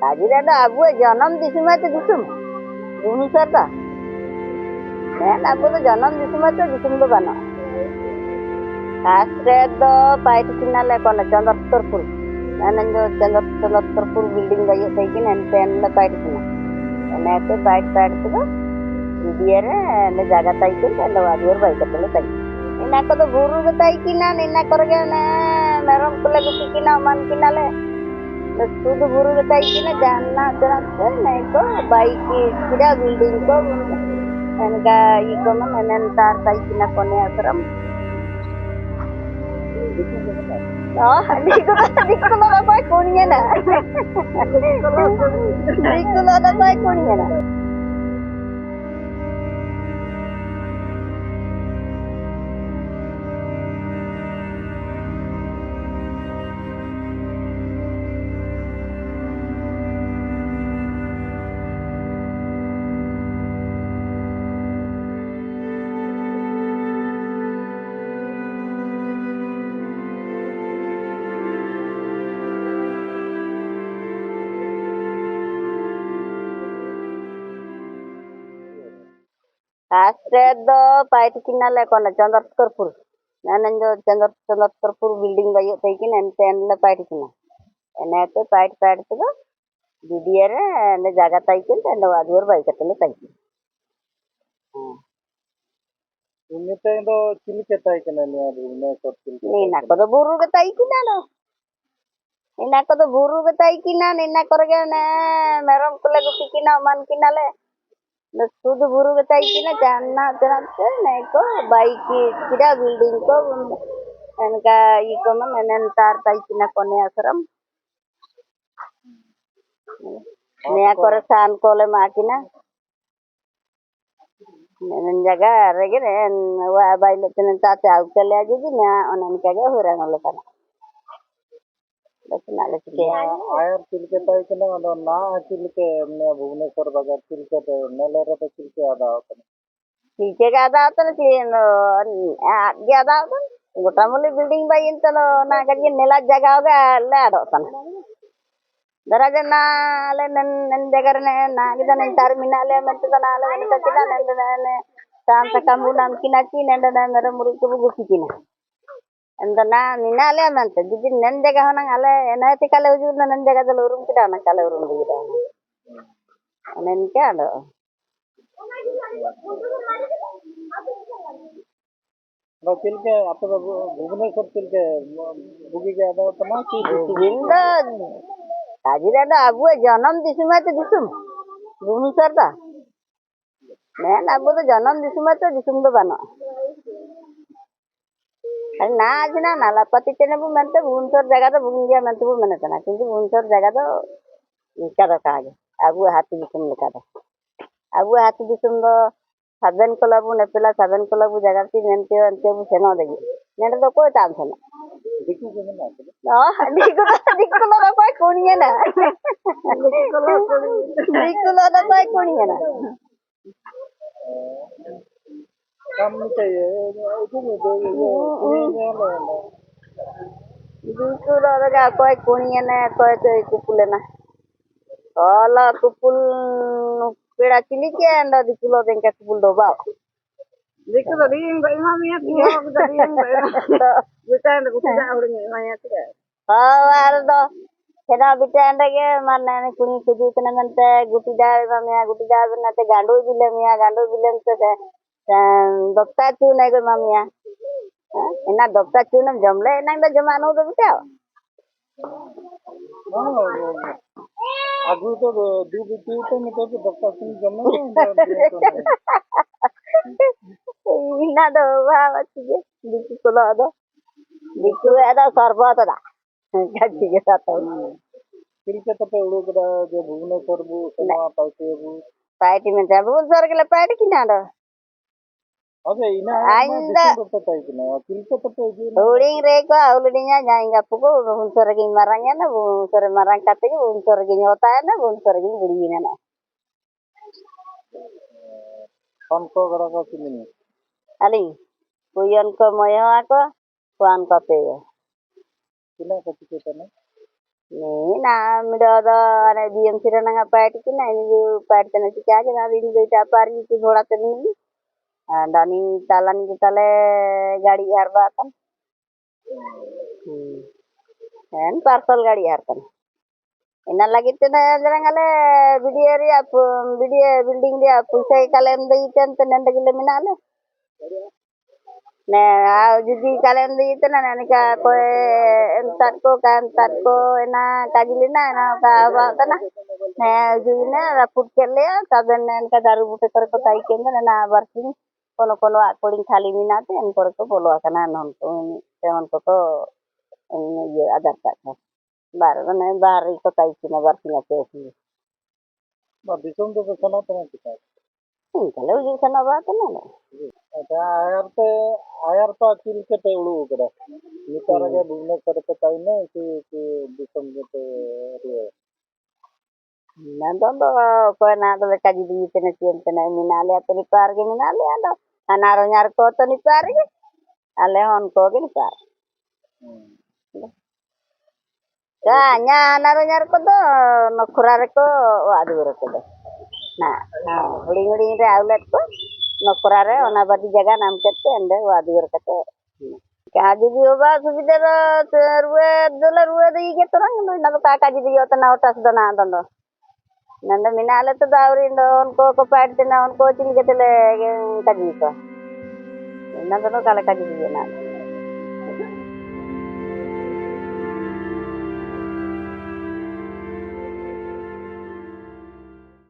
Kajira abu janam disuma to disum. Bunusarta. Then abu to janam disuma to disum do bana. After the fight final kona Chandrapur. Nanjo Chandrapur building by taken and then the fight final. And after fight to the Didier and the Jaga Taikin and the Wadir by the Teletai. In Nako the Guru the Taikina, in Nakoragan, Maram Kulakina, Mankinale. The Guru the Taikina, Jana, Nako, bike, Kida building, and Ikoman and then Tar Taikina Koneasram. Oh, Nicola by Kuniana. Nicola by Kuniana. After the fight final kona Chandrapur. Nanjo Chandrapur building by taken and then the fight final. And after fight to the Didier and the Jaga Taikin and the Wadir by the Teletai. Nina for the Buru the Taikina. Nina for the Buru the Taikina, Nina Koragan, Maram Kulakina, Mankinale. The Guru the Taikina, Jana, Nako, bike, Kida building, and Ikoman and then Tar Taikina Koneasram. Neakorasan Kole Makina. Jaga again and by Lieutenant Tata Kalajina on Ankaga Huranolapana. Ayer tilke taikina ado na tilke Bhubaneswar bagar tilke nelera to tilke ada hotan. Tilke ka ada hotan ada hotan. Gotamuli building by intalo na kadi nela jaga hoga lad hotan. Darajana le nen jagarne na gidan terminal le mentana le mentakina nen Santa Kamunan kinachi nen mera muriku bukikina. And the Ninale Manta, did Nendegana, Anaticale, Nandega the Lurum Kidana, Calorum. And then Calo. No Tilke, after the Bhubaneswar Tilke, Bugiga about the Maki. In the Ajira Abu Janam Disumata Disum. Bunusarta. Man Abu the Janam Disumata Disum the Bana. And now, Nalapati Tenabu Manta, Wunsor Jagada, Bungia Mantu Manatana, Wunsor Jagado, Nikada. Abu had to be some Nikada. Abu had to be some Saban Kolabu, Nepila, Saban Kolabu, Jagati, and Tebu Senodi. Never the poet answer. No, Nicola by Kuniana. Nicola by Kuniana. Quite Kuniana, quite Kupulena. All Kupul Peda Chilike and the Kulo then Kapul Doba. Because the reading by Mamma, the reading by the time of the Oh, Hena Bitanda again, Manan Kuni Kudukanamanta, Gutida, Gutida, and the Gandu Villamia, Gandu Villam, Doctor Tunaga Mamia. And not Doctor Tunam Jumble and the Jamano the Hotel. Agu to do the two to Doctor Tunam. Nado, Diculado, Dicuada Sorbata. Tilkatape Uruga, the Bhubaneswar, Sama, Fighting and Tabu Circle of Padikinado. Okay, I'm the Uring Reka, Ulina, Yanga Pugo, Unsorgin Marangana, Unsor Marancati, Unsorgin Yotana, Unsorgin Budina. Conco Ali, Puyanko Moyako, Juan Capeo. Ni na mido do ane diem sira na ngapai tiki na ini ju pair tena tiki aja na ini ju tapar itu thoda teni dani talan kita le gadi harba kan kan parcel gadi harkan ina lagi tena jarang ale video ria video building dia pusai kalen dei ten tenen degile minale ne jadi kalian di itu na nika koe entat ko ena kajilina na ka ba tana ne jina raput kele taben nen ka daru bute kor ko tai kenda na barking kono according khali minate en kor ko bolo kana non to temon ko ini ye adar ta bar ne bar ko tai kina barking ate Ba disong do sana tena kita. kalau uji sana ba tana Ada ayar pa kil ke te ulu kada. Nitar ke business करते time में कि disong के रे. Nandun tuh kau nak tuh kaji di sana sini minale atau ni pargi minale ando anaro nyar ko to ni pargi ale on ko gini par ya nya anaro nyar ko to no kurare ko adur ko do na uling uling re outlet ko no kurare ona badi jaga nam kette ende adur kate kaji di oba subida ruwe dola ruwe di ke torang no na ka kaji di yota na otas do na dondo nanda minale to dauri ndo onko ko padde na onko tingetele kaji ko nanda no kala kaji di na